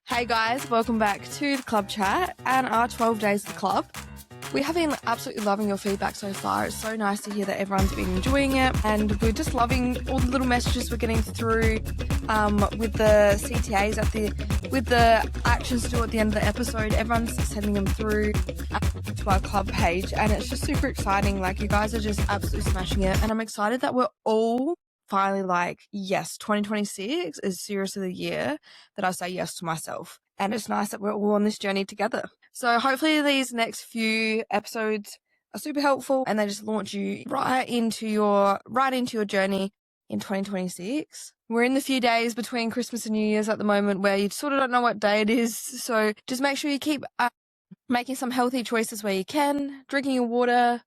Hey guys, welcome back to the Club Chat and our 12 Days of the Club. We have been absolutely loving your feedback so far. It's so nice to hear that everyone's been enjoying it, and we're just loving all the little messages we're getting through with the CTAs with the actions to do at the end of the episode. Everyone's sending them through to our club page, and it's just super exciting. Like, you guys are just absolutely smashing it, and I'm excited that we're all finally like, yes, 2026 is seriously the year that I say yes to myself. And it's nice that we're all on this journey together. So hopefully these next few episodes are super helpful and they just launch you right into your journey in 2026. We're in the few days between Christmas and New Year's at the moment where you sort of don't know what day it is. So just make sure you keep making some healthy choices where you can, drinking your water,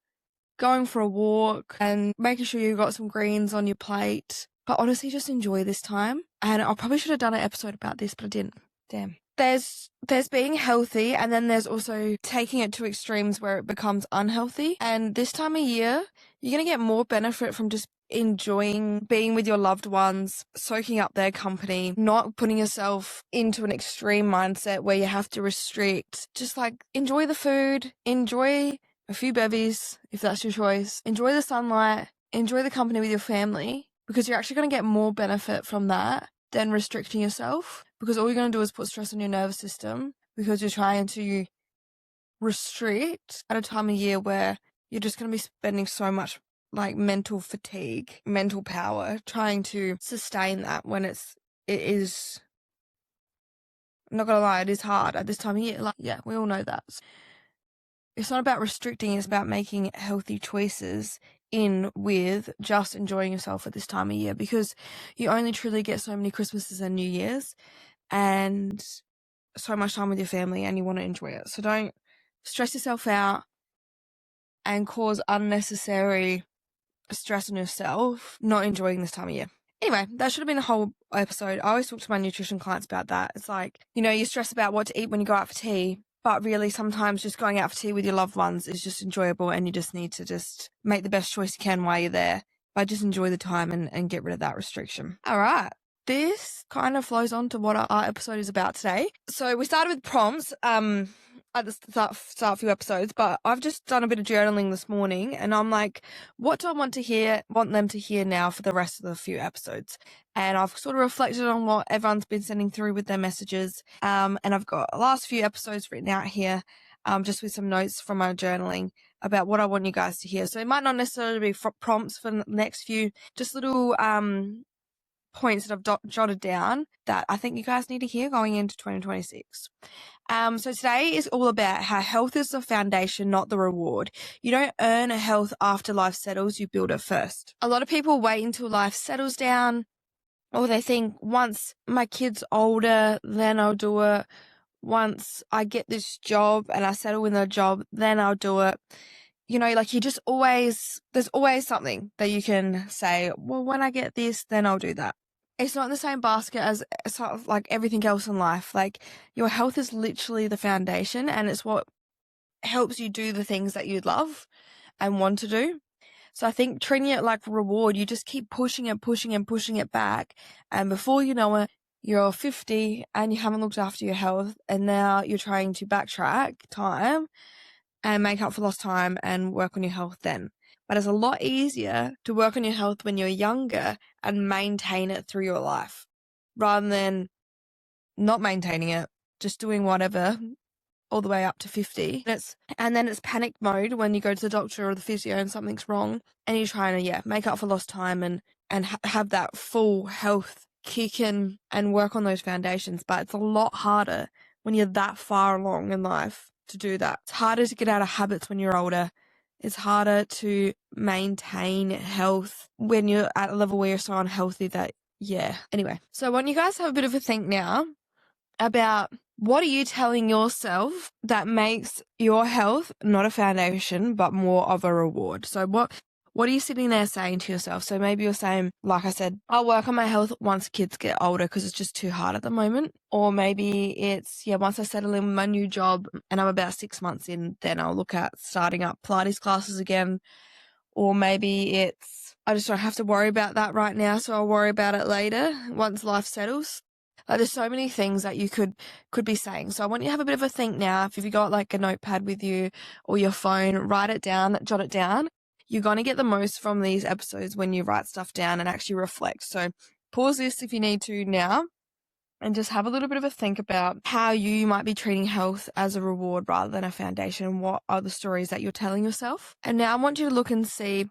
going for a walk, and making sure you've got some greens on your plate. But honestly, just enjoy this time. And I probably should have done an episode about this, but I didn't. Damn. There's being healthy, and then there's also taking it to extremes where it becomes unhealthy. And this time of year, you're going to get more benefit from just enjoying being with your loved ones, soaking up their company, not putting yourself into an extreme mindset where you have to restrict. Just like enjoy the food, enjoy a few bevies, if that's your choice. Enjoy the sunlight, enjoy the company with your family, because you're actually going to get more benefit from that than restricting yourself, because all you're going to do is put stress on your nervous system because you're trying to restrict at a time of year where you're just going to be spending so much like mental fatigue, mental power, trying to sustain that when it is, I'm not going to lie, it is hard at this time of year. Like, yeah, we all know that. It's not about restricting, it's about making healthy choices in with just enjoying yourself at this time of year, because you only truly get so many Christmases and New Year's and so much time with your family, and you want to enjoy it. So don't stress yourself out and cause unnecessary stress on yourself not enjoying this time of year. Anyway, that should have been the whole episode. I always talk to my nutrition clients about that. It's like, you stress about what to eat when you go out for tea, but really sometimes just going out for tea with your loved ones is just enjoyable, and you just need to just make the best choice you can while you're there. But just enjoy the time and get rid of that restriction. All right. This kind of flows on to what our episode is about today. So we started with prompts at the start a few episodes, but I've just done a bit of journaling this morning, and I'm like, what do I want them to hear now for the rest of the few episodes? And I've sort of reflected on what everyone's been sending through with their messages. And I've got the last few episodes written out here, just with some notes from my journaling about what I want you guys to hear. So it might not necessarily be prompts for the next few, just little points that I've jotted down that I think you guys need to hear going into 2026. So today is all about how health is the foundation, not the reward. You don't earn a health after life settles, you build it first. A lot of people wait until life settles down, or they think once my kid's older, then I'll do it. Once I get this job and I settle in the job, then I'll do it. Like, there's always something that you can say, well, when I get this, then I'll do that. It's not in the same basket as sort of like everything else in life. Like, your health is literally the foundation, and it's what helps you do the things that you love and want to do. So I think treating it like reward, you just keep pushing it back. And before you know it, you're 50 and you haven't looked after your health, and now you're trying to backtrack time and make up for lost time and work on your health then. But it's a lot easier to work on your health when you're younger and maintain it through your life, rather than not maintaining it, just doing whatever all the way up to 50. And then it's panic mode when you go to the doctor or the physio and something's wrong, and you're trying to make up for lost time and have that full health kick in and work on those foundations. But it's a lot harder when you're that far along in life to do that. It's harder to get out of habits when you're older. It's harder to maintain health when you're at a level where you're so unhealthy that, Anyway, so I want you guys to have a bit of a think now about what are you telling yourself that makes your health not a foundation, but more of a reward. So what are you sitting there saying to yourself? So maybe you're saying, like I said, I'll work on my health once kids get older because it's just too hard at the moment. Or maybe it's, once I settle in with my new job and I'm about 6 months in, then I'll look at starting up Pilates classes again. Or maybe it's, I just don't have to worry about that right now, so I'll worry about it later once life settles. Like, there's so many things that you could be saying. So I want you to have a bit of a think now. If you've got like a notepad with you or your phone, write it down, jot it down. You're going to get the most from these episodes when you write stuff down and actually reflect. So pause this if you need to now and just have a little bit of a think about how you might be treating health as a reward rather than a foundation, and what are the stories that you're telling yourself. And now I want you to look and see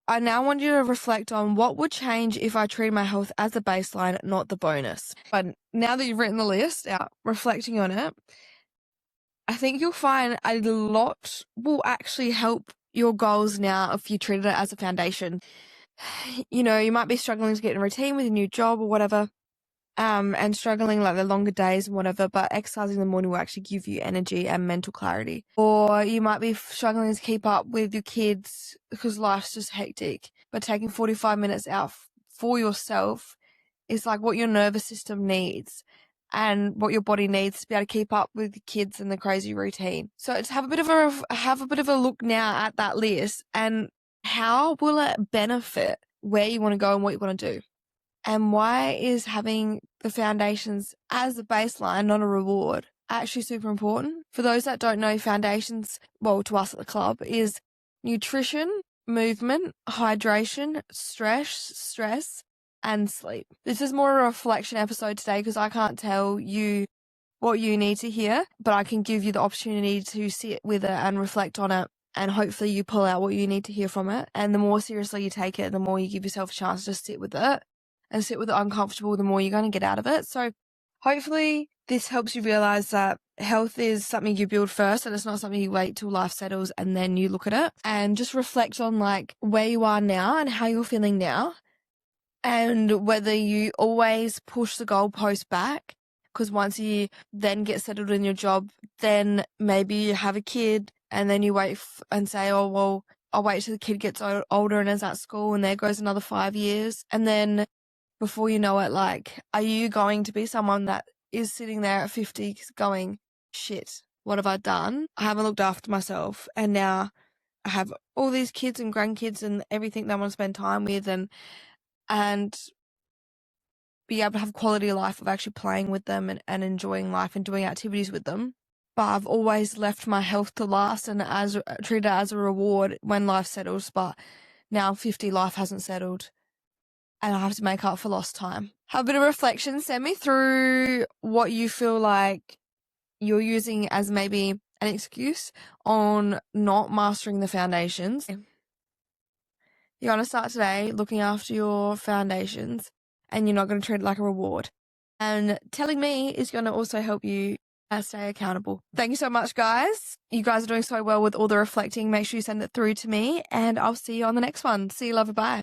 I now want you to reflect on what would change if I treated my health as a baseline, not the bonus. But now that you've written the list out, reflecting on it, I think you'll find a lot will actually help your goals now if you treated it as a foundation. You know, you might be struggling to get in a routine with a new job or whatever, and struggling like the longer days and whatever, but exercising in the morning will actually give you energy and mental clarity. Or you might be struggling to keep up with your kids because life's just hectic, but taking 45 minutes out for yourself is like what your nervous system needs and what your body needs to be able to keep up with the kids and the crazy routine. So just have a bit of a look now at that list, and how will it benefit where you want to go and what you want to do. And why is having the foundations as a baseline, not a reward, actually super important? For those that don't know, foundations, well, to us at the club, is nutrition, movement, hydration, stress, and sleep. This is more a reflection episode today because I can't tell you what you need to hear, but I can give you the opportunity to sit with it and reflect on it. And hopefully you pull out what you need to hear from it. And the more seriously you take it, the more you give yourself a chance to sit with it. And sit with it uncomfortable, the more you're going to get out of it. So hopefully this helps you realize that health is something you build first, and it's not something you wait till life settles and then you look at it. And just reflect on like where you are now and how you're feeling now, and whether you always push the goalpost back, because once you then get settled in your job, then maybe you have a kid and then you wait and say, oh, well, I'll wait till the kid gets older and is at school, and there goes another 5 years. And then before you know it, like, are you going to be someone that is sitting there at 50 going, shit, what have I done? I haven't looked after myself, and now I have all these kids and grandkids and everything that I want to spend time with, and be able to have quality of life of actually playing with them and enjoying life and doing activities with them. But I've always left my health to last and treated it as a reward when life settles. But now 50, life hasn't settled, and I have to make up for lost time. Have a bit of reflection. Send me through what you feel like you're using as maybe an excuse on not mastering the foundations. You're going to start today looking after your foundations, and you're not going to treat it like a reward. And telling me is going to also help you stay accountable. Thank you so much, guys. You guys are doing so well with all the reflecting. Make sure you send it through to me, and I'll see you on the next one. See you, love. Bye.